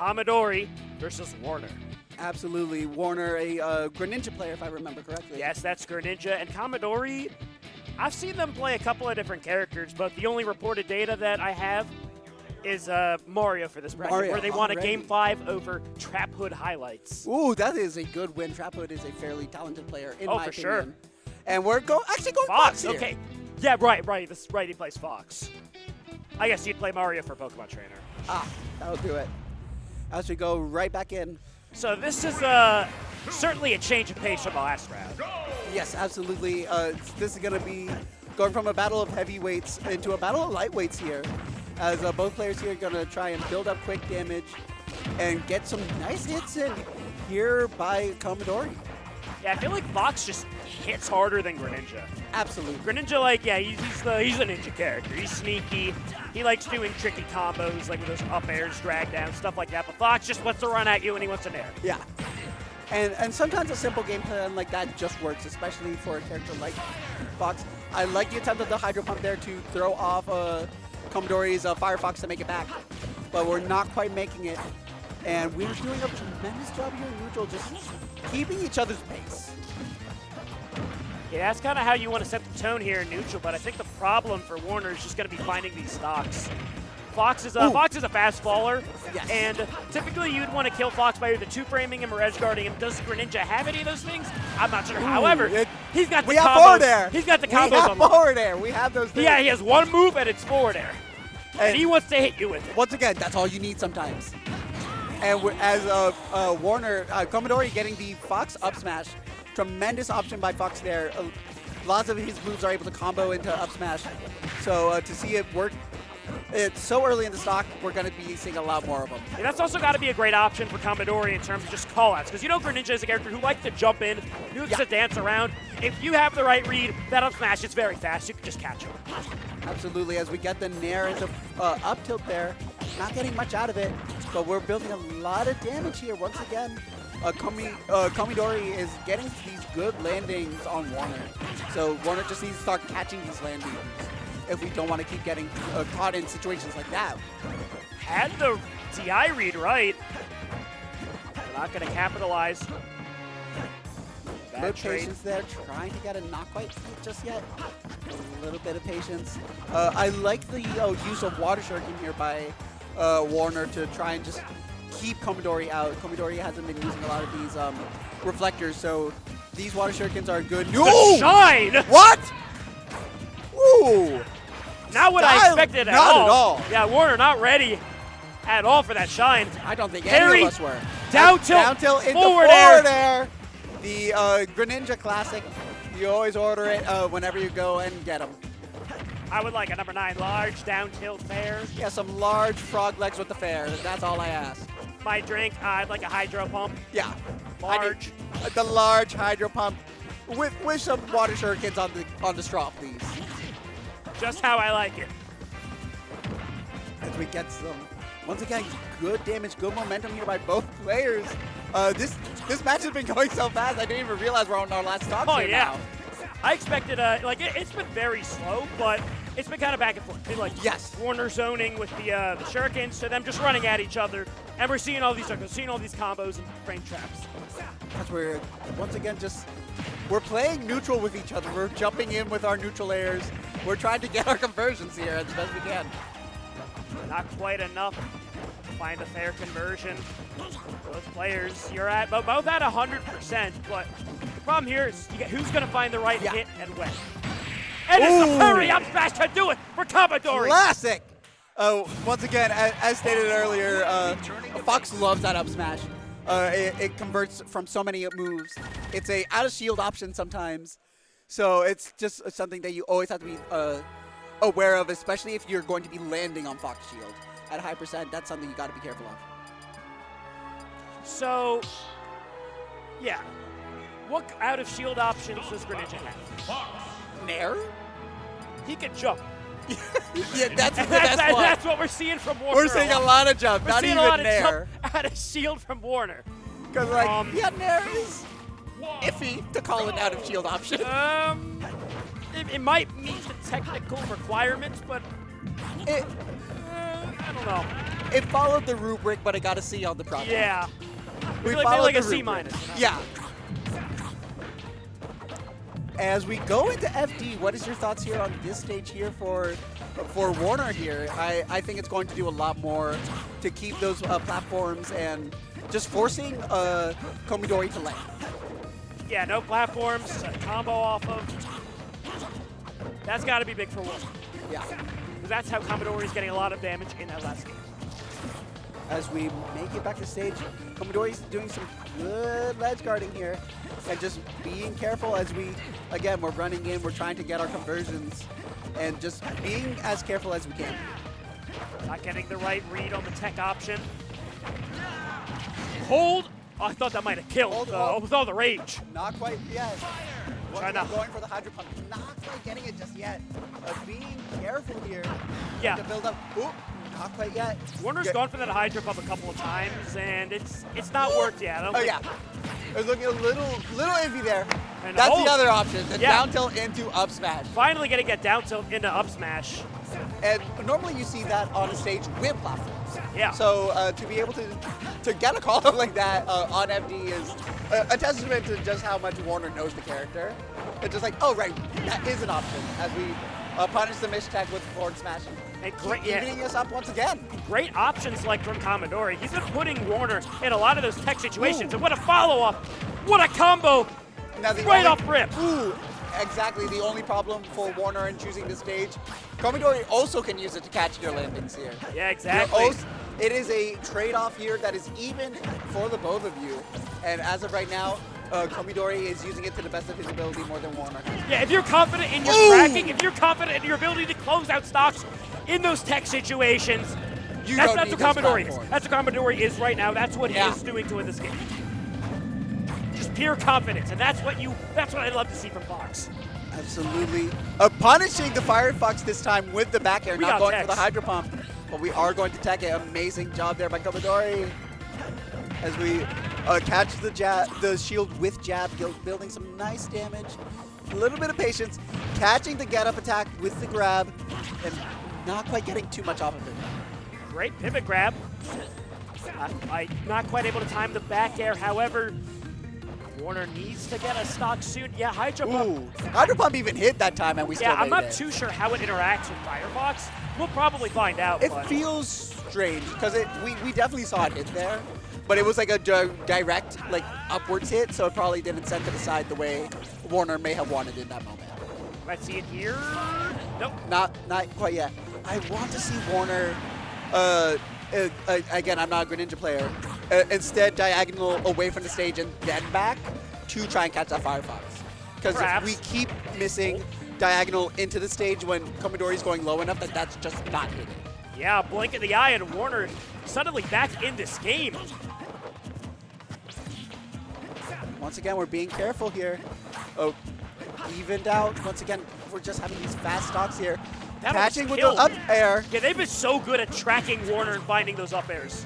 Komidori versus Warner. Absolutely. Warner, a Greninja player, if I remember correctly. Yes, that's Greninja. And Komidori, I've seen them play a couple of different characters, but the only reported data that I have is Mario for this bracket, where they won a Game 5 over Trap Hood Highlights. Ooh, that is a good win. Trap Hood is a fairly talented player, in my opinion. Sure. And we're actually going Fox here. Okay. Yeah, right. This right, he plays Fox. I guess you'd play Mario for Pokemon Trainer. That'll do it. As we go right back in. So this is certainly a change of pace from the last round. Yes, absolutely. This is going to be going from a battle of heavyweights into a battle of lightweights here, as both players here are going to try and build up quick damage and get some nice hits in here by Komidori. Yeah, I feel like Fox just hits harder than Greninja. Absolutely. Greninja, he's a ninja character. He's sneaky. He likes doing tricky combos, like with those up airs, drag down, stuff like that. But Fox just wants to run at you and he wants an air. Yeah. And sometimes a simple game plan like that just works, especially for a character like Fox. I like the attempt of the Hydro Pump there to throw off Komidori's Firefox to make it back. But we're not quite making it. And we're doing a tremendous job here in neutral, just keeping each other's pace. Yeah, that's kind of how you want to set the tone here in neutral, but I think the problem for Warner is just going to be finding these stocks. Fox is a fast faller, yes. And typically you'd want to kill Fox by either two-framing him or edge-guarding him. Does Greninja have any of those things? I'm not sure. However, he's got the combos. We have forward air. He's got the combos. We have forward air. We have those things. Yeah, he has one move, and it's forward air. And he wants to hit you with it. Once again, that's all you need sometimes. And as Warner, Komidori getting the Fox up smash. Tremendous option by Fox there. Lots of his moves are able to combo into up smash. So to see it work, it's so early in the stock, we're going to be seeing a lot more of them. Yeah, that's also got to be a great option for Komidori in terms of just callouts. Because you know Greninja is a character who likes to jump in, who likes to dance around. If you have the right read, that up smash is very fast. You can just catch him. Absolutely. As we get the Nair into up tilt there, not getting much out of it, but we're building a lot of damage here once again. Komidori is getting these good landings on Warner. So Warner just needs to start catching these landings if we don't want to keep getting caught in situations like that. Had the TI read right. They're not going to capitalize. Good patience there, trying to get a not quite hit just yet. A little bit of patience. I like the use of Water Shuriken here by Warner to try and just keep Komidori out. Komidori hasn't been using a lot of these reflectors, so these Water Shurikens are good. The shine! What? Ooh! Not what I expected at all. Not at all. Yeah, Warner not ready at all for that shine. I don't think any of us were. Down tilt into forward air. The Greninja classic. You always order it whenever you go and get them. I would like a number 9 large down tilt fair. Yeah, some large frog legs with the fair. That's all I ask. My drink, I'd like a hydro pump. Yeah. Large. The large hydro pump with some Water Shurikens on the straw, please. Just how I like it. As we get some, once again, good damage, good momentum here by both players. This match has been going so fast, I didn't even realize we're on our last stop here now. I expected, it's been very slow, but it's been kind of back and forth. Like, yes. Warner zoning with the Shurikens, so them just running at each other, and we're seeing all these circles, seeing all these combos and frame traps. That's where, once again, we're playing neutral with each other. We're jumping in with our neutral airs. We're trying to get our conversions here as best we can. Not quite enough to find a fair conversion. Both players, you're at both at 100%, but the problem here is who's going to find the right hit and when. And it's the hurry up smash to do it for Komidori. Classic! Once again, as stated earlier, Fox loves that up smash. It converts from so many moves. It's a out of shield option sometimes. So it's just something that you always have to be aware of, especially if you're going to be landing on Fox shield. At a high percent, that's something you got to be careful of. So, yeah. What out of shield options does Greninja have? Nair? He can jump. Yeah, that's the best one. That's what we're seeing from Warner. We're seeing a lot of jump, not even Nair. Out of shield from Warner. Because, Nair is iffy to call it out of shield option. It might meet the technical requirements, but I don't know. it followed the rubric, but it got a C on the project. Yeah. We Maybe followed like the a C rubric. minus. You know? Yeah. As we go into FD, what is your thoughts here on this stage here for Warner here? I think it's going to do a lot more to keep those platforms and just forcing Komidori to land. Yeah, no platforms, combo off of. That's got to be big for Warner. Yeah. Because that's how Komidori is getting a lot of damage in that last game. As we make it back to stage, Komidori's doing some good ledge guarding here. And just being careful as again, we're running in, we're trying to get our conversions, and just being as careful as we can. Not getting the right read on the tech option. Hold! Oh, I thought that might have killed with all the rage. Not quite yet. Trying to going for the Hydro Pump. Not quite getting it just yet. Being careful here. Yeah. To build up. Ooh, not quite yet. Warner's gone for that Hydro Pump a couple of times, and it's not worked yet. I don't think. Yeah. It was looking a little iffy there. And That's the other option. The Yeah. down tilt into up smash. Finally gonna get down tilt into up smash. And normally you see that on a stage with platforms. Yeah. So to be able to get a call out like that on MD is a testament to just how much Warner knows the character. It's just like, oh right, that is an option as we punish the mishtech with forward smash. And great, Evening us up once again. Great options like from Komidori. He's been putting Warner in a lot of those tech situations. Ooh. And what a follow-up. What a combo. Now right off rip. Ooh, exactly the only problem for Warner in choosing this stage. Komidori also can use it to catch your landings here. Yeah, exactly. It is a trade-off here that is even for the both of you. And as of right now, Komidori is using it to the best of his ability more than Warner. Yeah, if you're confident in your tracking, if you're confident in your ability to close out stocks in those tech situations, that's what Komidori is. That's what Komidori is right now. That's what he is doing to win this game. Just pure confidence, and that's what I love to see from Fox. Absolutely. Punishing the Firefox this time with the back air, not going for the Hydro Pump. But we are going to tech it. Amazing job there by Komidori. As we catch the shield with jab, building some nice damage. A little bit of patience. Catching the get-up attack with the grab, and not quite getting too much off of it. Great pivot grab. Not quite able to time the back air, however, Warner needs to get a stock soon. Yeah, Hydro Pump. Hydro Pump even hit that time, and we still made it. I'm not too sure how it interacts with Firefox. We'll probably find out. It feels strange, because we definitely saw it hit there, but it was like a direct, like, upwards hit, so it probably didn't send to the side the way Warner may have wanted in that moment. Let's see it here. Nope. Not quite yet. I want to see Warner, again, I'm not a Greninja player, instead diagonal away from the stage and then back to try and catch that Firefox. Because we keep missing diagonal into the stage when Komidori's going low enough that that's just not hitting. Yeah, blink of the eye, and Warner suddenly back in this game. Once again, we're being careful here. Oh, evened out. Once again, we're just having these fast stocks here. Catching with the up air. Yeah, they've been so good at tracking Warner and finding those up airs.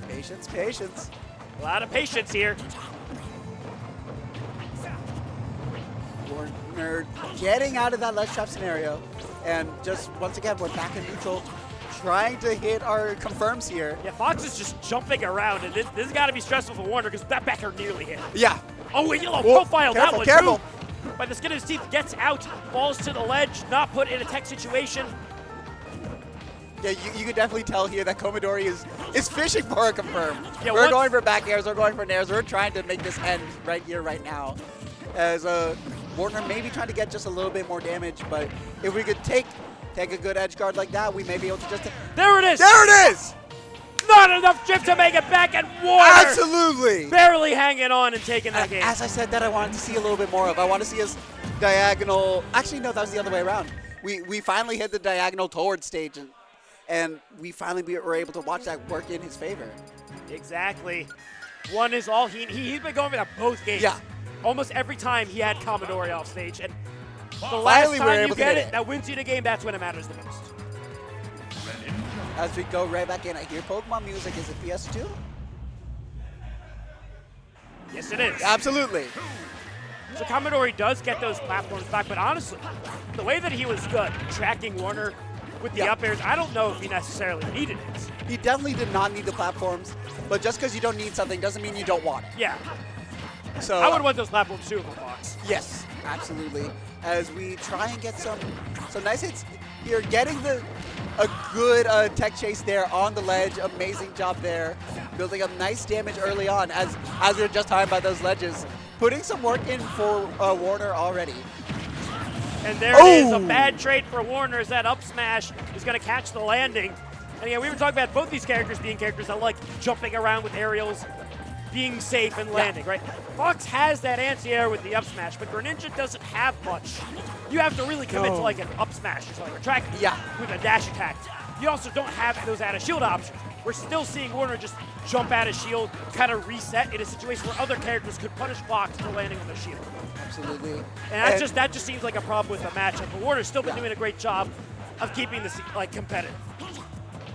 Patience, patience. A lot of patience here. Warner getting out of that ledge trap scenario. And just, once again, we're back in neutral, trying to hit our confirms here. Yeah, Fox is just jumping around, and this has got to be stressful for Warner because that backer nearly hit. Yeah. Oh, a yellow profile, that one careful. Too. By the skin of his teeth, gets out, falls to the ledge, not put in a tech situation. Yeah, you can definitely tell here that Komidori is fishing for a confirm. Yeah, we're going for back airs, we're going for nairs, we're trying to make this end right here, right now. As Warner maybe trying to get just a little bit more damage, but if we could take a good edge guard like that, we may be able to just... There it is! There it is! Not enough chip to make it back, and Warner absolutely barely hanging on and taking that game. As I said, that I wanted to see a little bit more of. I want to see us diagonal. Actually, no, that was the other way around. We finally hit the diagonal towards stage, and we finally were able to watch that work in his favor. Exactly. One is all he's been going for that both games. Yeah. Almost every time he had Komidori off stage, and the last time you get it, that wins you the game. That's when it matters the most. As we go right back in, I hear Pokemon music. Is it PS2? Yes, it is. Absolutely. So Komidori does get those platforms back, but honestly, the way that he was good tracking Warner with the up airs. I don't know if he necessarily needed it. He definitely did not need the platforms, but just because you don't need something doesn't mean you don't want it. Yeah. So I would want those platforms too, Fox. Yes, absolutely. As we try and get some nice hits here, getting a good tech chase there on the ledge. Amazing job there, building up nice damage early on as we were just talking about those ledges. Putting some work in for Warner already. And there it is, a bad trade for Warner as that up smash is going to catch the landing. And again, we were talking about both these characters being characters that like jumping around with aerials, being safe and landing, right? Fox has that anti-air with the up smash, but Greninja doesn't have much. You have to really commit to like an up smash, just like a track with a dash attack. You also don't have those out of shield options. We're still seeing Warner just jump out of shield, kind of reset in a situation where other characters could punish Fox for landing on the shield. Absolutely. And that just seems like a problem with the matchup. But Warner's still been doing a great job of keeping this like competitive.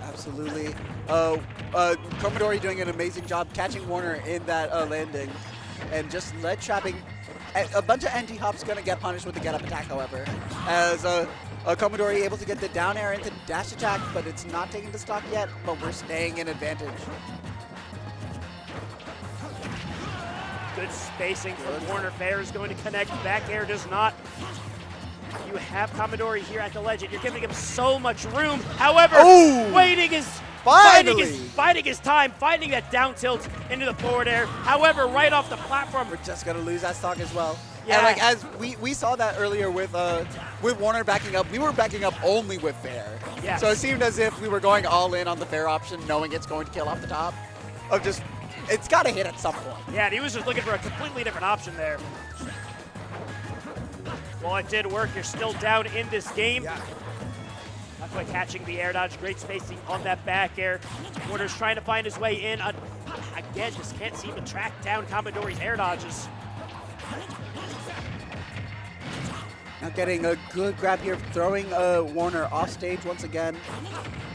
Absolutely. Komidori doing an amazing job catching Warner in that landing and just ledge trapping. A bunch of NT hops going to get punished with the get up attack, however, as Komidori able to get the down air into dash attack, but it's not taking the stock yet, but we're staying in advantage. Good spacing from Warner. Fair is going to connect. Back air does not. You have Komidori here at the ledge, and you're giving him so much room. However, finding his time, finding that down tilt into the forward air. However, right off the platform. We're just going to lose that stock as well. Yeah. And like as we saw that earlier with Warner backing up, we were backing up only with fair. Yes. So it seemed as if we were going all in on the fair option, knowing it's going to kill off the top. Of just, it's got to hit at some point. Yeah, and he was just looking for a completely different option there. Well, it did work. You're still down in this game. Yeah. Not quite catching the air dodge. Great spacing on that back air. Warner's trying to find his way in. Again, just can't seem to track down Komidori's air dodges. Now getting a good grab here, throwing Warner off stage once again.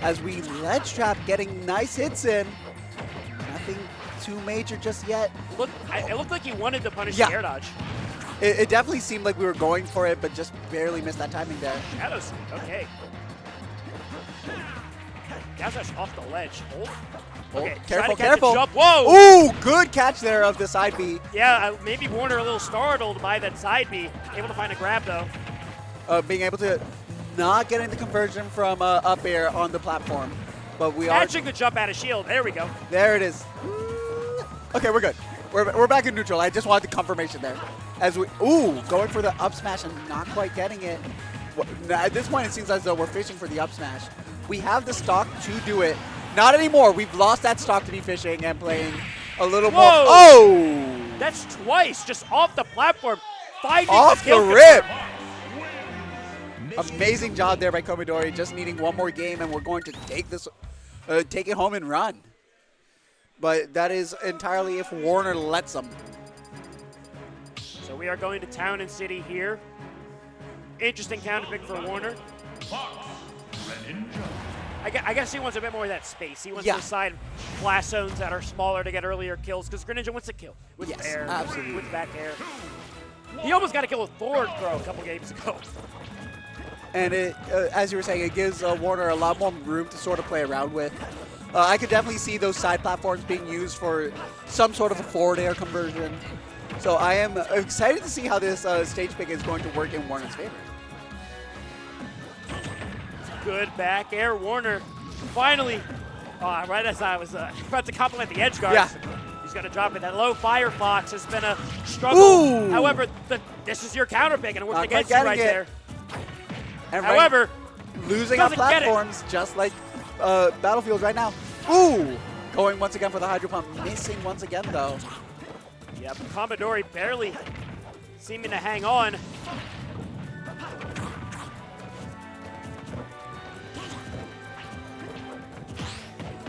As we ledge trap, getting nice hits in. Nothing too major just yet. It looked like he wanted to punish the air dodge. It definitely seemed like we were going for it, but just barely missed that timing there. Shadows, okay. Gazdash off the ledge. Okay, careful. Jump. Whoa! Ooh, good catch there of the side B. Yeah, maybe Warner a little startled by that side B. Able to find a grab, though. Being able to not getting the conversion from up air on the platform. But we catching the jump out of shield. There we go. There it is. Okay, we're good. We're back in neutral. I just wanted the confirmation there. As we, going for the up smash and not quite getting it. At this point, it seems as though we're fishing for the up smash. We have the stock to do it. Not anymore. We've lost that stock to be fishing and playing a little more. Oh! That's twice, just off the platform. Off the rip. Amazing job there by Komidori. Just needing one more game, and we're going to take this, take it home and run. But that is entirely if Warner lets them. So we are going to Town and City here. Interesting counter pick for Warner. I guess he wants a bit more of that space. He wants to side blast zones that are smaller to get earlier kills, because Greninja wants to kill with air, with back air. He almost got a kill with forward throw a couple games ago. And it, as you were saying, it gives Warner a lot more room to sort of play around with. I could definitely see those side platforms being used for some sort of a forward air conversion. So I am excited to see how this stage pick is going to work in Warner's favor. Good back air, Warner. Finally, right as I was about to compliment the edge guards, he's going to drop it. That low Firefox has been a struggle. Ooh. However, this is your counter pick, and it worked against you right there. And however, losing on platforms just like Battlefield right now. Ooh! Going once again for the Hydro Pump. Missing once again, though. Yep, Komidori barely seeming to hang on.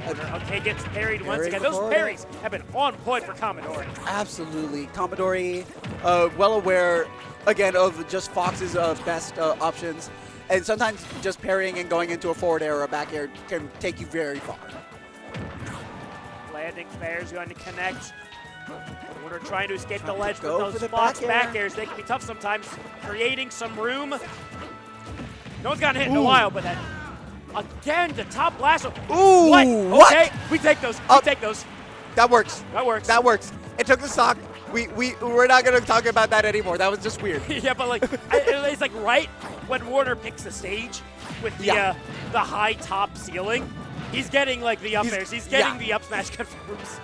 Okay, gets parried once again. Those parries have been on point for Komidori. Absolutely. Komidori, well aware, again, of just Fox's best options. And sometimes just parrying and going into a forward air or a back air can take you very far. Landing fair is going to connect. Warner trying to escape the ledge with those Fox back airs. They can be tough sometimes, creating some room. No one's gotten hit in a while, but that Again, the top blaster. Ooh, what? Okay, we take those. We take those. That works. That works. That works. It took the stock. We're not gonna talk about that anymore. That was just weird. Yeah, but like it's like right when Warner picks the stage with the high top ceiling, he's getting like the up airs. He's getting the up smash confirms.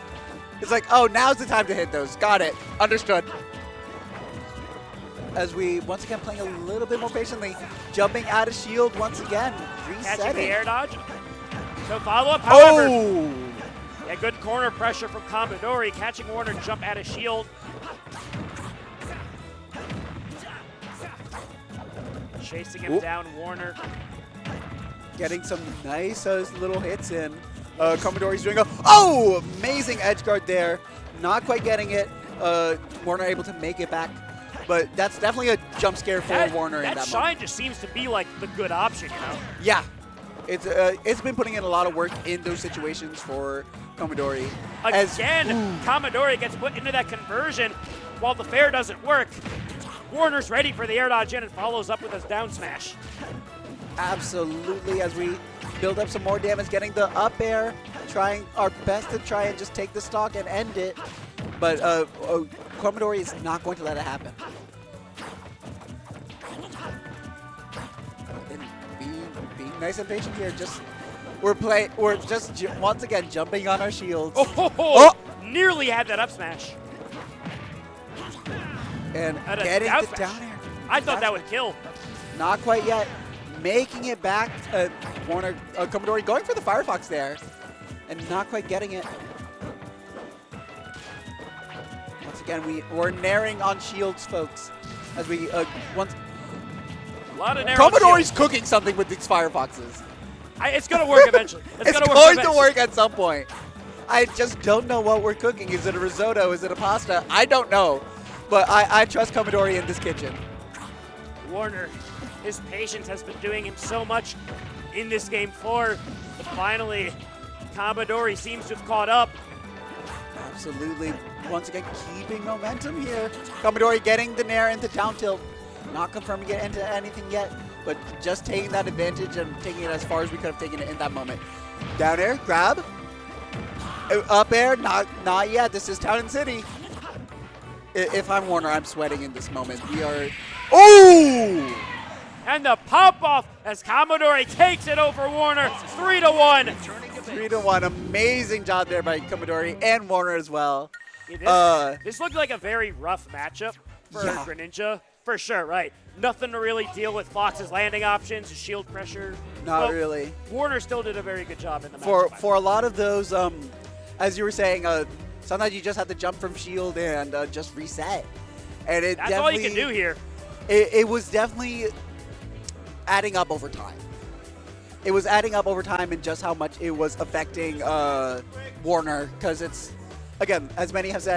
It's like, oh, now's the time to hit those. Got it. Understood. As we once again playing a little bit more patiently, jumping out of shield once again, resetting. Catching the air dodge. So follow up, however. Oh! Yeah, good corner pressure from Komidori, catching Warner jump out of shield. Chasing him down, Warner. Getting some nice little hits in. Komidori's doing amazing edge guard there. Not quite getting it. Warner able to make it back. But that's definitely a jump scare for Warner in that moment. That shine just seems to be like the good option, you know? Yeah. It's been putting in a lot of work in those situations for Komidori. Again, Komidori gets put into that conversion while the fair doesn't work. Warner's ready for the air dodge in and follows up with his down smash. Absolutely, as we build up some more damage, getting the up air, trying our best to try and just take the stock and end it. But Komidori is not going to let it happen. Being nice and patient here. We're just once again jumping on our shields. Nearly had that up smash. And getting the down air. I thought that would kill. Not quite yet. Making it back. Warner, Komidori going for the Firefox there, and not quite getting it. Once again, we're naring on shields, folks. As we once. A lot of Komidori's cooking something with these Firefoxes. It's gonna work eventually. It's going to work at some point. I just don't know what we're cooking. Is it a risotto? Is it a pasta? I don't know. But I trust Komidori in this kitchen. Warner, his patience has been doing him so much in this game 4. But finally, Komidori seems to have caught up. Absolutely. Once again, keeping momentum here. Komidori getting the nair into down tilt. Not confirming it into anything yet, but just taking that advantage and taking it as far as we could have taken it in that moment. Down air, grab. Up air, not yet. This is Town and City. If I'm Warner, I'm sweating in this moment. We are... Oh! And the pop-off as Komidori takes it over Warner, 3-1. 3-1. Amazing job there by Komidori and Warner as well. Yeah, this looked like a very rough matchup for Greninja. For sure, right. Nothing to really deal with Fox's landing options, shield pressure. Not really. Warner still did a very good job in the matchup. For a lot of those, as you were saying, sometimes you just have to jump from shield and just reset. And that's all you can do here. It was definitely adding up over time. It was adding up over time and just how much it was affecting Warner, because it's, again, as many have said,